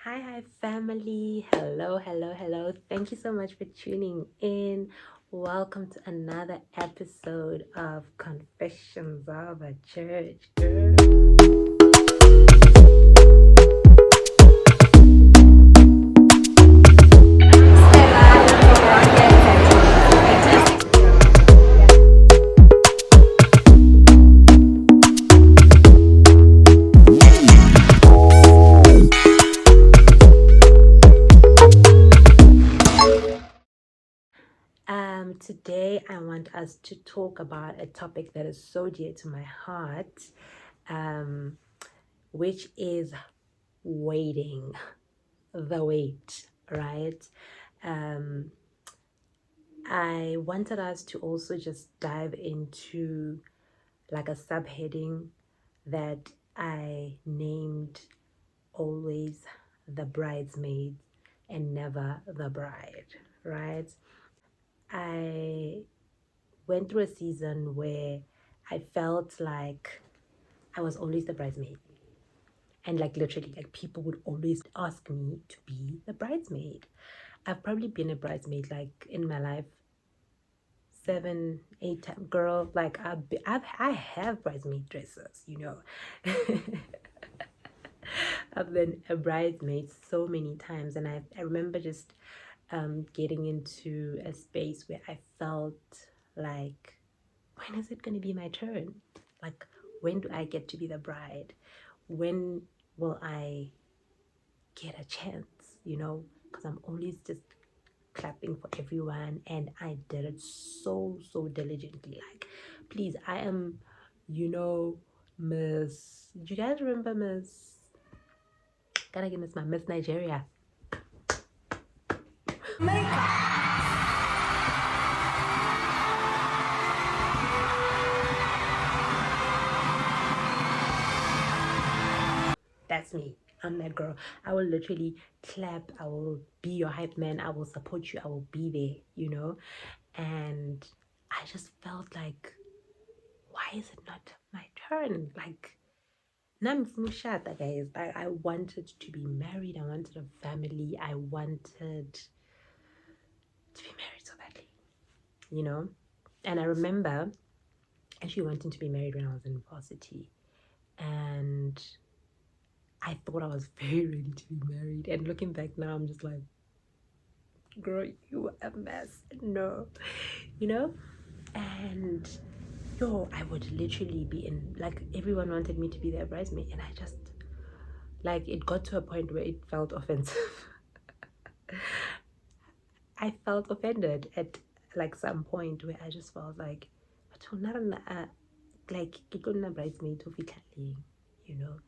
Hi, family. Hello. Thank you so much for tuning in. Welcome to another episode of Confessions of a Church Girl. Today I want us to talk about a topic that is so dear to my heart, which is waiting, the wait, right? I wanted us to also just dive into like a subheading that I named always the bridesmaid and never the bride, right? I went through a season where I felt like I was always the bridesmaid. And like literally, like people would always ask me to be the bridesmaid. I've probably been a bridesmaid like in my life 7, 8 times. Girl, like I have bridesmaid dresses, you know. I've been a bridesmaid so many times, and I remember just getting into a space where I felt like, when is it going to be my turn? Like, when do I get to be the bride? When will I get a chance, you know? Because I'm always just clapping for everyone, and I did it so diligently. Like, please, I am, you know, Miss. Do you guys remember Miss? Gotta give Miss my Miss Nigeria. That's me. I'm that girl. I will literally clap. I will be your hype man. I will support you. I will be there, you know? And I just felt like, why is it not my turn? Like, Namfushata, guys. Like, I wanted to be married. I wanted a family. I wanted to be married so badly, you know? And I remember actually wanting to be married when I was in varsity. And I thought I was very ready to be married. And looking back now, I'm just like, girl, you were a mess. No, you know? And yo, I would literally be in, like, everyone wanted me to be their bridesmaid, and I just, like, it got to a point where it felt offensive. I felt offended at like some point where I just felt like, like, ke tlo nna bridesmaid ho fihla neng, you know,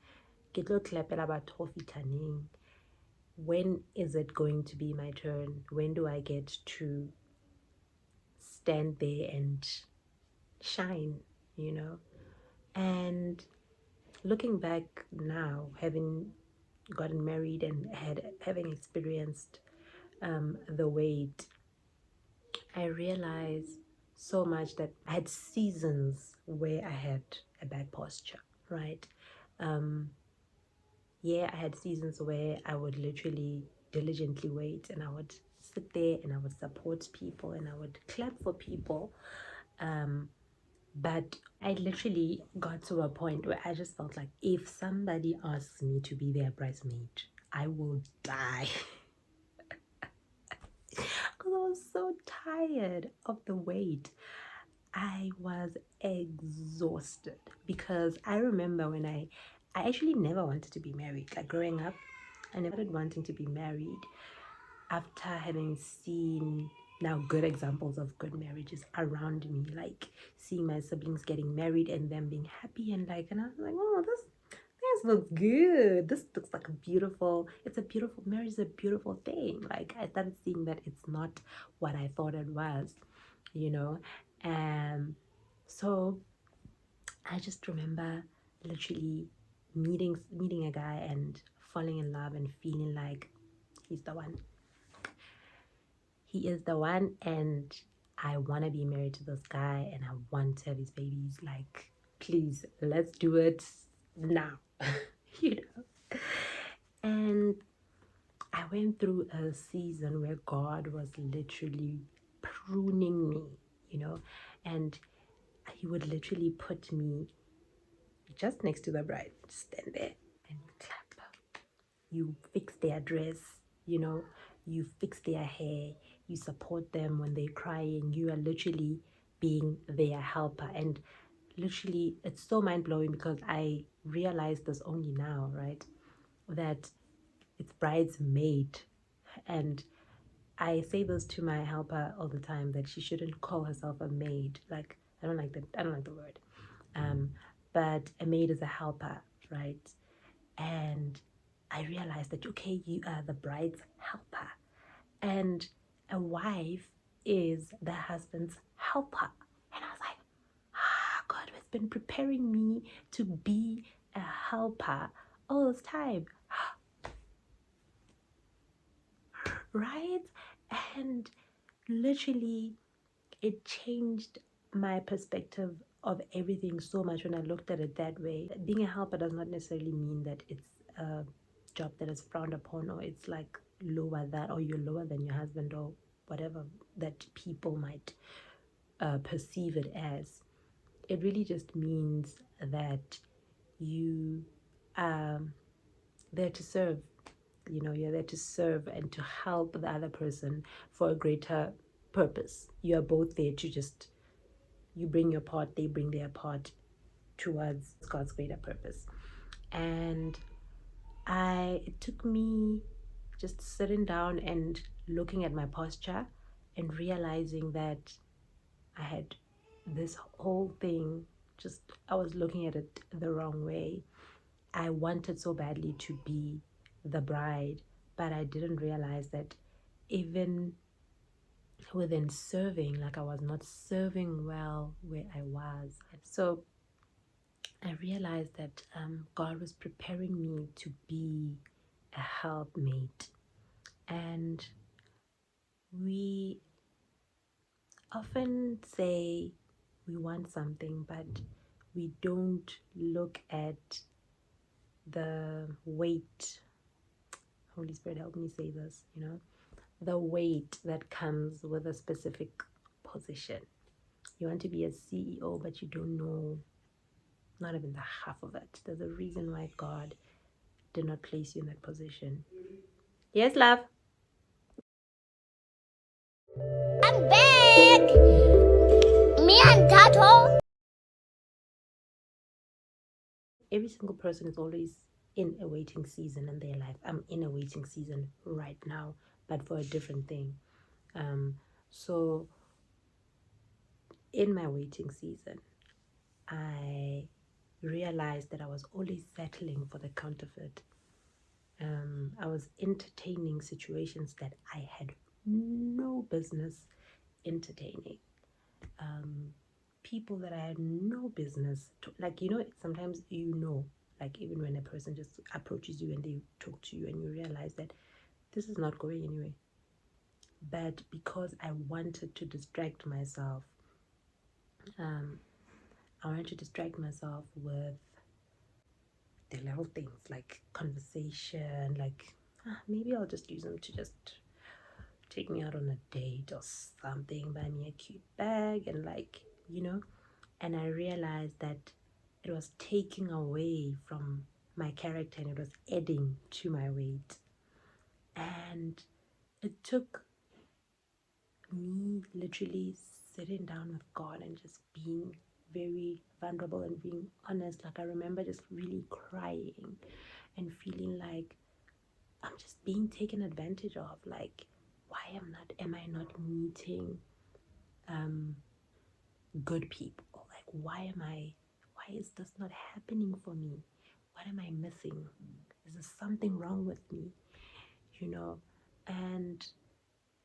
ke tlo clapela batho ho fihla neng. When is it going to be my turn? When do I get to stand there and shine, you know? And looking back now, having gotten married and having experienced the wait, I realized so much that I had seasons where I had a bad posture, right? Yeah, I had seasons where I would literally diligently wait, and I would sit there and I would support people and I would clap for people. But I literally got to a point where I just felt like, if somebody asks me to be their bridesmaid, I will die. Because I was so tired of the wait. I was exhausted because I remember when I actually never wanted to be married. Like, growing up, I never started wanting to be married after having seen now good examples of good marriages around me, like seeing my siblings getting married and them being happy, and like, and I was like, oh, this looks good. This looks like it's a beautiful marriage is a beautiful thing. Like, I started seeing that it's not what I thought it was, you know. So I just remember literally meeting a guy and falling in love and feeling like he's the one. He is the one, and I want to be married to this guy, and I want to have his babies. Like, please, let's do it now. You know. And went through a season where God was literally pruning me, you know, and He would literally put me just next to the bride, stand there and clap. You fix their dress, you know, you fix their hair, you support them when they're crying. You are literally being their helper. And literally, it's so mind blowing because I realized this only now, right? That it's bridesmaid. And I say this to my helper all the time, that she shouldn't call herself a maid. Like, I don't like the word. Um, but a maid is a helper, right? And I realized that, okay, you are the bride's helper, and a wife is the husband's helper. And I was like, God has been preparing me to be a helper all this time, right? And literally, it changed my perspective of everything so much when I looked at it that way. Being a helper does not necessarily mean that it's a job that is frowned upon, or it's like lower than, or you're lower than your husband, or whatever that people might perceive it as. It really just means that you are there to serve. You know, you're there to serve and to help the other person for a greater purpose. You are both there to just, you bring your part, they bring their part towards God's greater purpose. And it took me just sitting down and looking at my posture and realizing that I had this whole thing, just, I was looking at it the wrong way. I wanted so badly to be the bride, but I didn't realize that even within serving, like, I was not serving well where I was. So I realized that God was preparing me to be a helpmate. And we often say we want something, but we don't look at the weight. Holy Spirit, help me say this, you know, the weight that comes with a specific position. You want to be a CEO, but you don't know not even the half of it. There's a reason why God did not place you in that position. Yes, love. I'm back. Me and Tato. Every single person is always in a waiting season in their life. I'm in a waiting season right now, but for a different thing. So in my waiting season, I realized that I was always settling for the counterfeit. I was entertaining situations that I had no business entertaining. People that I had no business to, like, you know, sometimes, you know, like, even when a person just approaches you and they talk to you and you realize that this is not going anywhere. But because I wanted to distract myself, I wanted to distract myself with the little things like conversation, like, maybe I'll just use them to just take me out on a date or something, buy me a cute bag, and, like, you know. And I realized that it was taking away from my character and it was adding to my weight. And it took me literally sitting down with God and just being very vulnerable and being honest. Like, I remember just really crying and feeling like I'm just being taken advantage of. Like, why am I not meeting good people? Like, why is this not happening for me? What am I missing? Is there something wrong with me? You know, and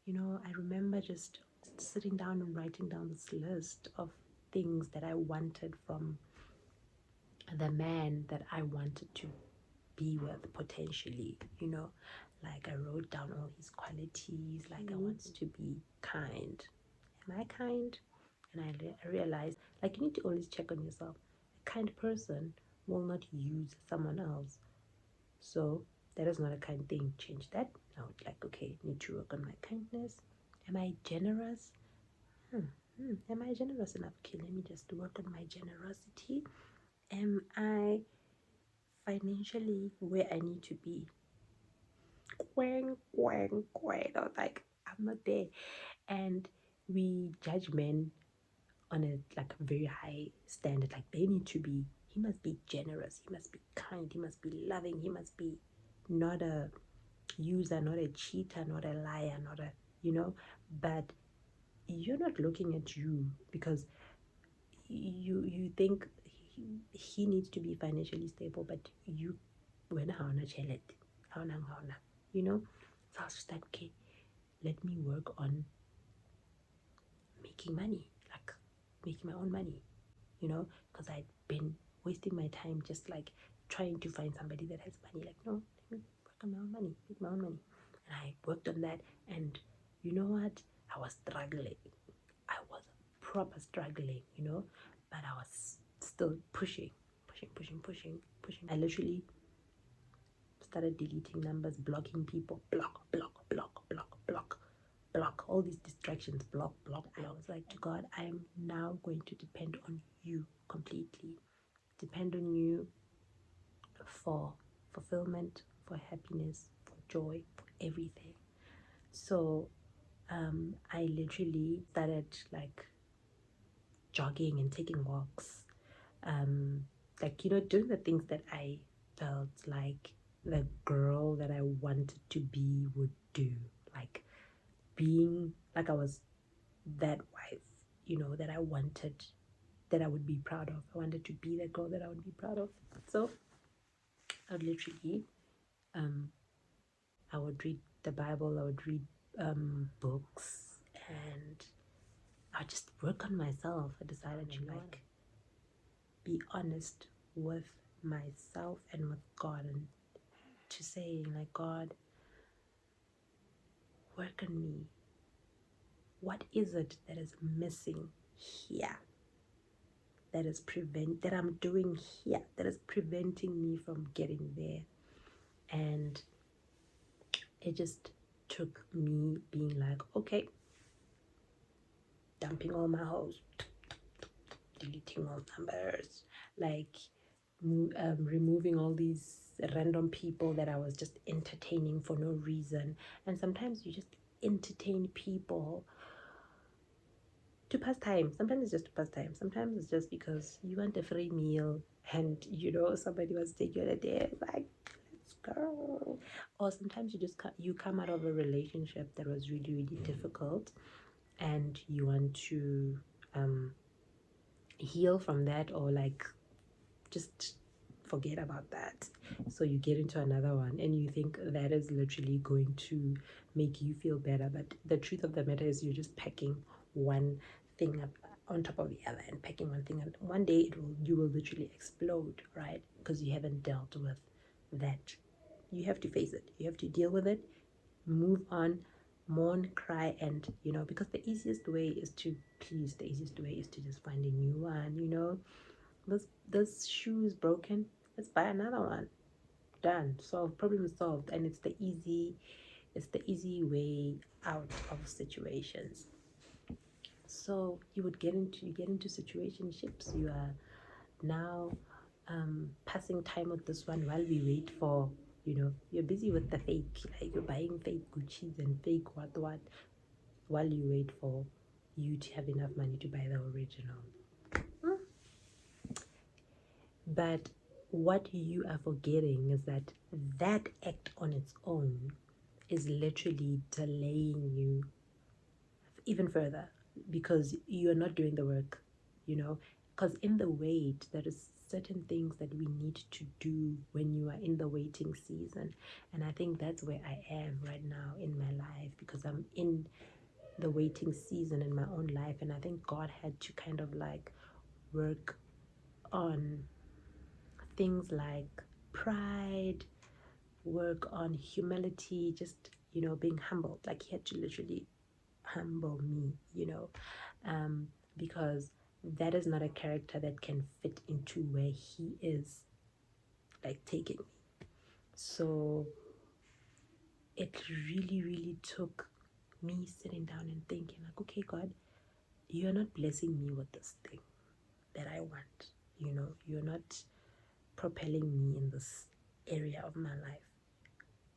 you know, I remember just sitting down and writing down this list of things that I wanted from the man that I wanted to be with potentially, you know. Like, I wrote down all his qualities. Like, I want to be kind. Am I kind? And I realized, like, you need to always check on yourself. A kind person will not use someone else. So That is not a kind thing. Change that. Now, like, okay, need to work on my kindness. Am I generous? Am I generous enough? Okay, let me just work on my generosity. Am I financially where I need to be? Quang, quang, quang. I was like, I'm not there. And we judge men on a like a very high standard. Like they need to be, he must be generous, he must be kind, he must be loving, he must be not a user, not a cheater, not a liar, not a, you know. But you're not looking at you, because you think he needs to be financially stable, but you when you know. So I was just like, okay, let me work on making money, like making my own money, you know, because I'd been wasting my time just like trying to find somebody that has money. Like, no, let me work on my own money, make my own money. And I worked on that, and you know what? I was struggling. I was proper struggling, you know, but I was still pushing, pushing. I literally started deleting numbers, blocking people, block all these distractions, block. I was like, to God, I'm now going to depend on you completely, depend on you for fulfillment, for happiness, for joy, for everything. So I literally started like jogging and taking walks, like, you know, doing the things that I felt like the girl that I wanted to be would do, like being like I was that wife, you know, that I wanted, that I would be proud of. I wanted to be the girl that I would be proud of. So I would literally, um, I would read the Bible, I would read books, and I would just work on myself. I decided to like be honest with myself and with God, and to say like, God, work on me. What is it that is missing here? That I'm doing here that is preventing me from getting there. And it just took me being like, okay, dumping all my hoes, deleting all numbers, like removing all these random people that I was just entertaining for no reason. And sometimes you just entertain people to pass time. Sometimes it's just to pass time. Sometimes it's just because you want a free meal, and you know somebody wants to take you on a date. Like, let's go. Or sometimes you just you come out of a relationship that was really difficult, and you want to heal from that, or like just forget about that. So you get into another one, and you think that is literally going to make you feel better. But the truth of the matter is, you're just packing one thing up on top of the other, and packing one thing, and one day you will literally explode, right? Because you haven't dealt with that. You have to face it, you have to deal with it, move on, mourn, cry, and you know, because the easiest way is to please, the easiest way is to just find a new one, you know. This shoe is broken, let's buy another one. Done, solved, problem solved. And it's the easy way out of situations. So you get into situationships. You are now passing time with this one while we wait for, you know, you're busy with the fake, like you're buying fake Gucci's and fake what while you wait for you to have enough money to buy the original. But what you are forgetting is that that act on its own is literally delaying you even further, because you're not doing the work, you know. Because in the wait, there is certain things that we need to do when you are in the waiting season. And I think that's where I am right now in my life, because I'm in the waiting season in my own life. And I think God had to kind of like work on things like pride, work on humility, just, you know, being humble. Like he had to literally humble me, you know, because that is not a character that can fit into where he is like taking me. So it really, really took me sitting down and thinking, like, okay, God, you're not blessing me with this thing that I want. You're not propelling me in this area of my life.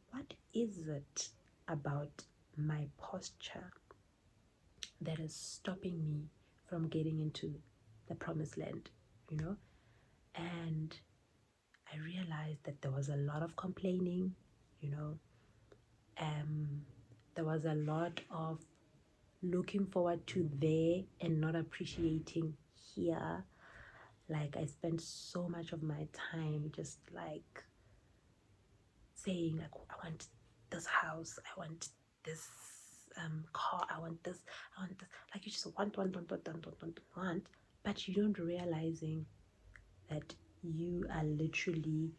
What is it about my posture that is stopping me from getting into the promised land? You know, and I realized that there was a lot of complaining, you know, there was a lot of looking forward to there and not appreciating here. Like, I spent so much of my time just like saying, like, I want this house, I want this car, I want this, I want this. Like, you just want, but you don't realizing that you are literally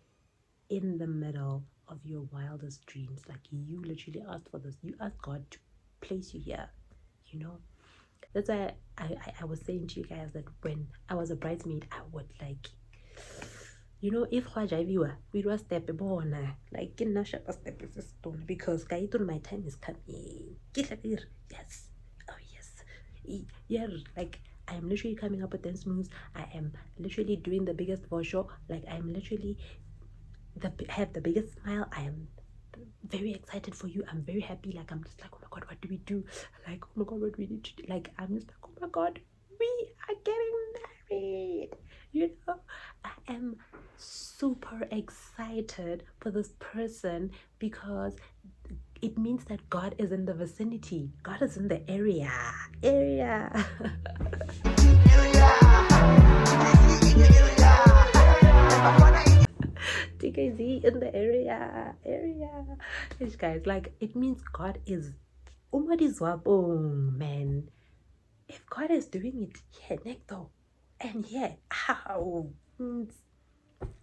in the middle of your wildest dreams. Like, you literally asked for this. You asked God to place you here, you know. That's why I was saying to you guys that when I was a bridesmaid, I would like, if we do a step bona, like in a step stone, because my time is coming. Yes. Oh yes. Yeah, like I am literally coming up with dance moves. I am literally doing the biggest for show. Like I'm literally have the biggest smile. I am very excited for you. I'm very happy. Like I'm just like, oh my god, what do we do? Like, oh my god, what do we need to do? Like I'm just like, oh my god, we are getting married. I am super excited for this person because it means that God is in the vicinity. God is in the area. TKZ in the area. Yes, guys, like it means God is man. If God is doing it here, Necto, and here, how?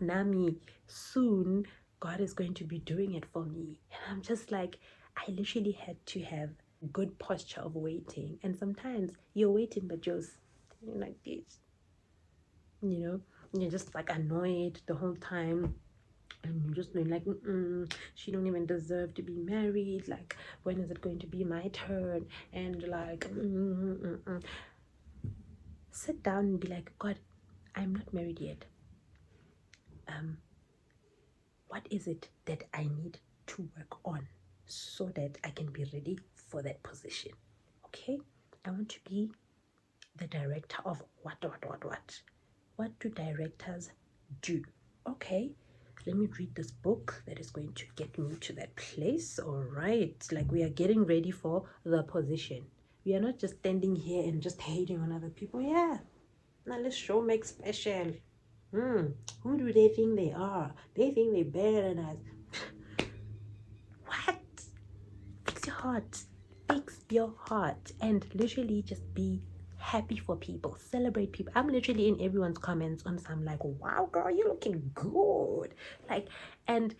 Nami, soon God is going to be doing it for me. And I'm just like, I literally had to have good posture of waiting. And sometimes you're waiting, but you're like this, you're just like annoyed the whole time. And you're just like, she don't even deserve to be married. Like, when is it going to be my turn? And like, sit down and be like, God, I'm not married yet. What is it that I need to work on so that I can be ready for that position? Okay, I want to be the director of what. What do directors do? Okay, let me read this book that is going to get me to that place. All right, like we are getting ready for the position. We are not just standing here and just hating on other people. Yeah, now let's show make special. Who do they think they are? They think they're better than us. What? Fix your heart. Fix your heart and literally just be happy for people. Celebrate people. I'm literally in everyone's comments on some like, wow, girl, you're looking good. Like, and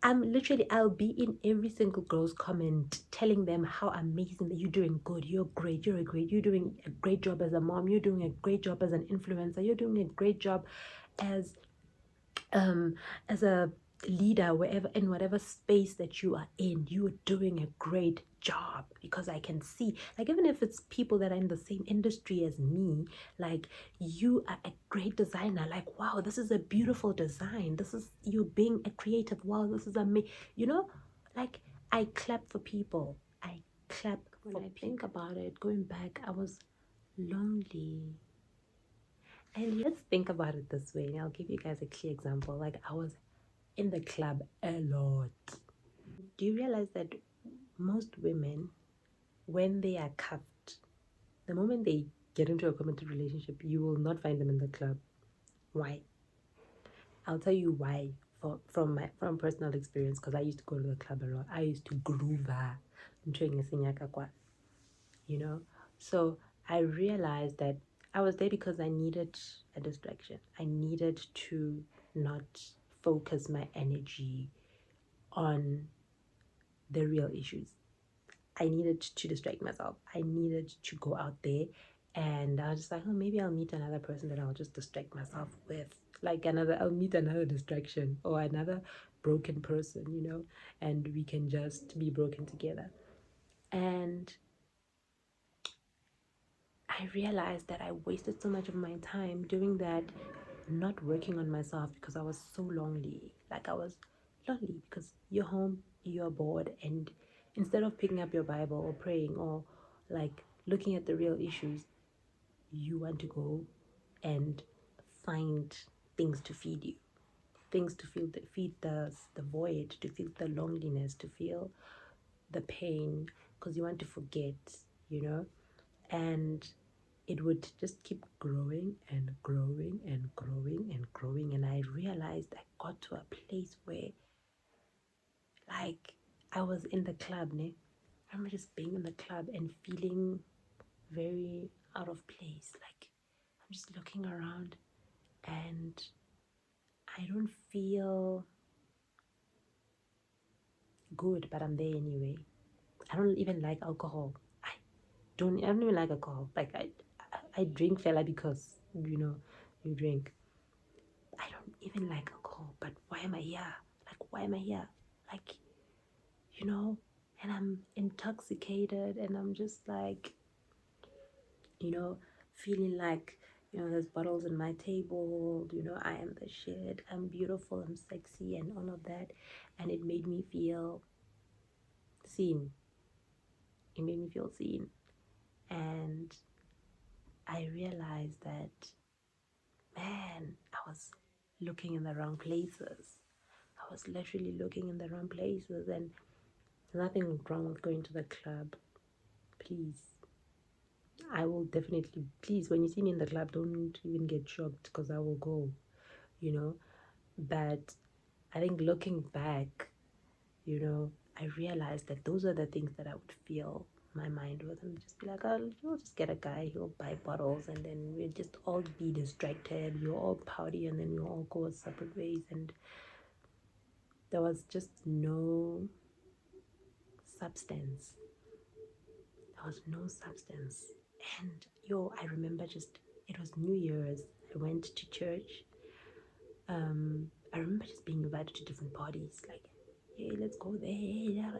I'll be in every single girl's comment telling them how amazing that you're doing good. You're great. You're doing a great job as a mom. You're doing a great job as an influencer. You're doing a great job as um as a leader, wherever, in whatever space that you are in, you are doing a great job. Because I can see, like, even if it's people that are in the same industry as me, like, you are a great designer. Like, wow, this is a beautiful design. This is you being a creative. Wow, this is amazing. Like, I clap for people. I clap when I think about it. Going back, I was lonely. And let's think about it this way, and I'll give you guys a clear example. Like, I was in the club a lot. Do you realize that most women, when they are cuffed, the moment they get into a committed relationship, you will not find them in the club? Why? I'll tell you why. From personal experience, because I used to go to the club a lot. I used to groove her, you know. So I realized that I was there because I needed a distraction. I needed to not focus my energy on the real issues. I needed to distract myself. I needed to go out there, and I was just like, oh, maybe I'll meet another person that I'll just distract myself with. Like I'll meet another distraction or another broken person, and we can just be broken together. And I realized that I wasted so much of my time doing that, not working on myself, because I was so lonely. Like, I was lonely because you're home, you're bored, and instead of picking up your Bible or praying or like looking at the real issues, you want to go and find things to feed you, things to feed the void, to feel the loneliness, to feel the pain, because you want to forget, you know and it would just keep growing and growing and growing and growing. And I realized I got to a place where, like, I was in the club, ne? I remember just being in the club and feeling very out of place. Like, I'm just looking around and I don't feel good, but I'm there anyway. I don't even like alcohol. I don't even like alcohol. Like, I drink fella because you drink. I don't even like alcohol, but why am I here? Like, why am I here? Like, and I'm intoxicated and I'm just like, feeling like, there's bottles on my table, I am the shit, I'm beautiful, I'm sexy, and all of that. And it made me feel seen. It made me feel seen. And I realized that, man, I was looking in the wrong places. I was literally looking in the wrong places, and nothing wrong with going to the club. Please, I will definitely, please, when you see me in the club, don't even get shocked because I will go, you know. But I think looking back, I realized that those are the things that I would fill my mind with, and just be like, oh, you'll just get a guy, he'll buy bottles, and then we'll just all be distracted, we'll all party, and then we'll all go separate ways. And there was just no substance. There was no substance. And I remember just, it was New Year's. I went to church. I remember just being invited to different parties. Like, hey, let's go there. Yeah,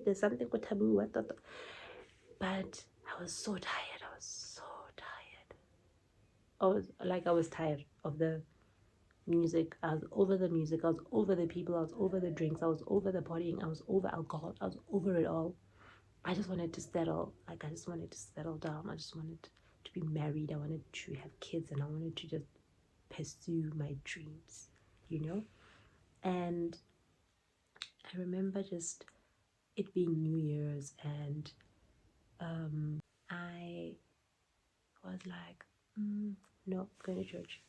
there's something with taboo. But I was so tired. I was so tired. I was tired of the music. I was over the music. I was over the people. I was over the drinks. I was over the partying. I was over alcohol. I was over it all. I just wanted to settle. Like, I just wanted to settle down. I just wanted to be married. I wanted to have kids, and I wanted to just pursue my dreams, you know? And I remember just it being New Year's, and I was like, no, I'm going to church.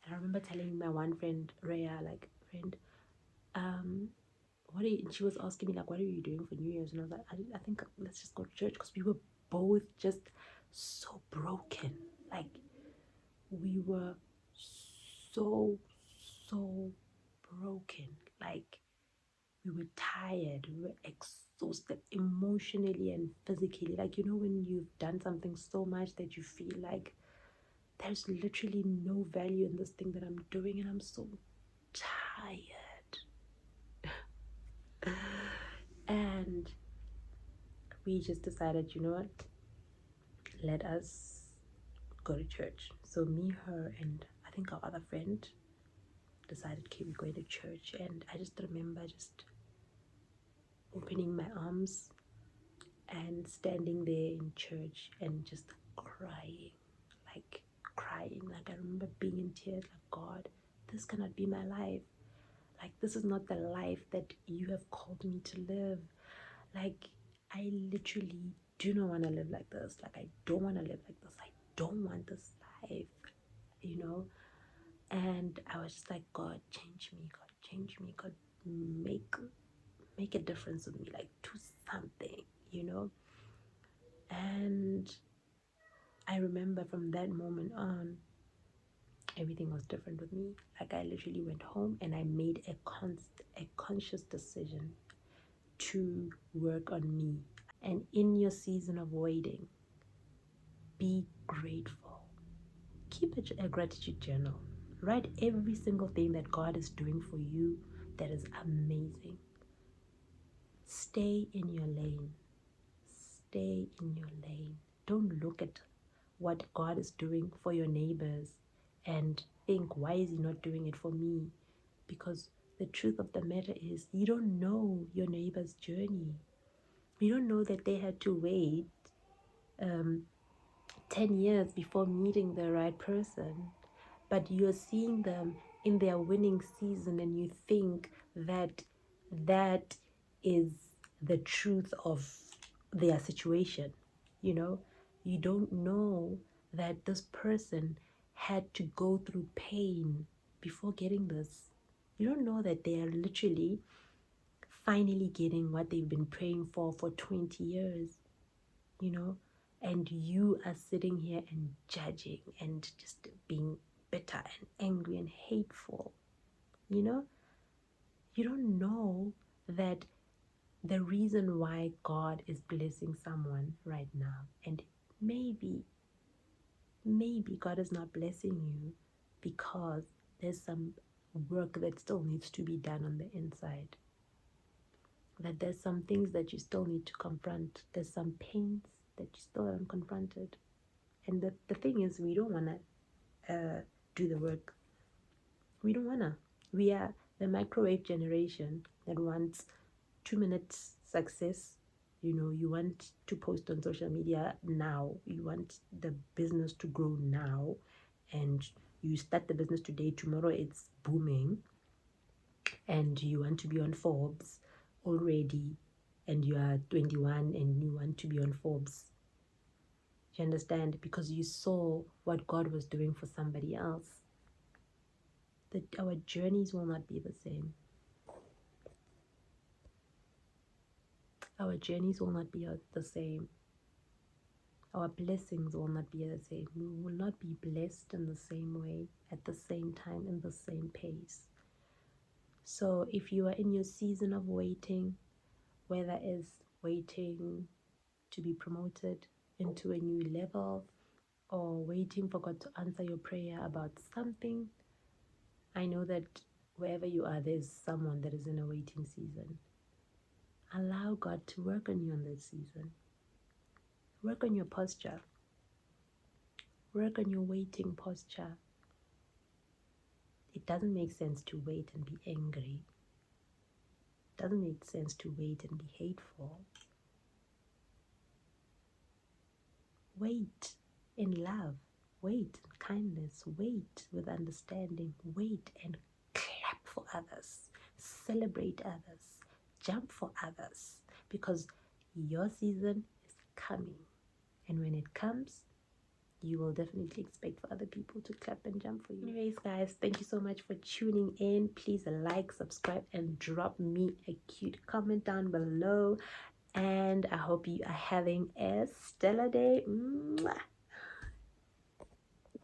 And I remember telling my one friend, Rhea, like, friend, what are you, and she was asking me, like, what are you doing for New Year's? And I was like, I think let's just go to church, because we were both just so broken. Like, we were so, so broken. Like, we were tired, we were exhausted emotionally and physically. Like, when you've done something so much that you feel like there's literally no value in this thing that I'm doing, and I'm so tired. And we just decided, what? Let us go to church. So me, her, and I think our other friend decided, okay, we're going to church. And I just remember just opening my arms and standing there in church and just crying, like crying. Like, I remember being in tears, like, God, this cannot be my life. Like, this is not the life that you have called me to live. Like, I literally do not want to live like this. Like, I don't want to live like this. I don't want this life, you know? And I was just like, God, change me. God, change me. God, make a difference with me. Like, do something, you know? And I remember from that moment on, everything was different with me. Like, I literally went home and I made a conscious decision to work on me. And in your season of waiting, be grateful. Keep a gratitude journal. Write every single thing that God is doing for you that is amazing. Stay in your lane. Stay in your lane. Don't look at what God is doing for your neighbors and think, why is He not doing it for me? Because the truth of the matter is, you don't know your neighbor's journey. You don't know that they had to wait 10 years before meeting the right person, but you're seeing them in their winning season and you think that that is the truth of their situation. You don't know that this person had to go through pain before getting this. You don't know that they are literally finally getting what they've been praying for 20 years, you know, and you are sitting here and judging and just being bitter and angry and hateful. You don't know that the reason why God is blessing someone right now, and maybe God is not blessing you because there's some work that still needs to be done on the inside, that there's some things that you still need to confront, there's some pains that you still haven't confronted. And the thing is, we don't want to do the work. We don't want to. We are the microwave generation that wants 2 minutes success. You want to post on social media now. You want the business to grow now. And you start the business today, tomorrow it's booming. And you want to be on Forbes already. And you are 21 and you want to be on Forbes. You understand? Because you saw what God was doing for somebody else. That our journeys will not be the same. Our journeys will not be the same. Our blessings will not be the same. We will not be blessed in the same way, at the same time, in the same pace. So if you are in your season of waiting, whether it's waiting to be promoted into a new level or waiting for God to answer your prayer about something, I know that wherever you are, there's someone that is in a waiting season. Allow God to work on you in this season. Work on your posture. Work on your waiting posture. It doesn't make sense to wait and be angry. It doesn't make sense to wait and be hateful. Wait in love. Wait in kindness. Wait with understanding. Wait and clap for others. Celebrate others. Jump for others. Because your season is coming. And when it comes, you will definitely expect for other people to clap and jump for you. Anyways, guys, thank you so much for tuning in. Please like, subscribe, and drop me a cute comment down below. And I hope you are having a stellar day. Mwah.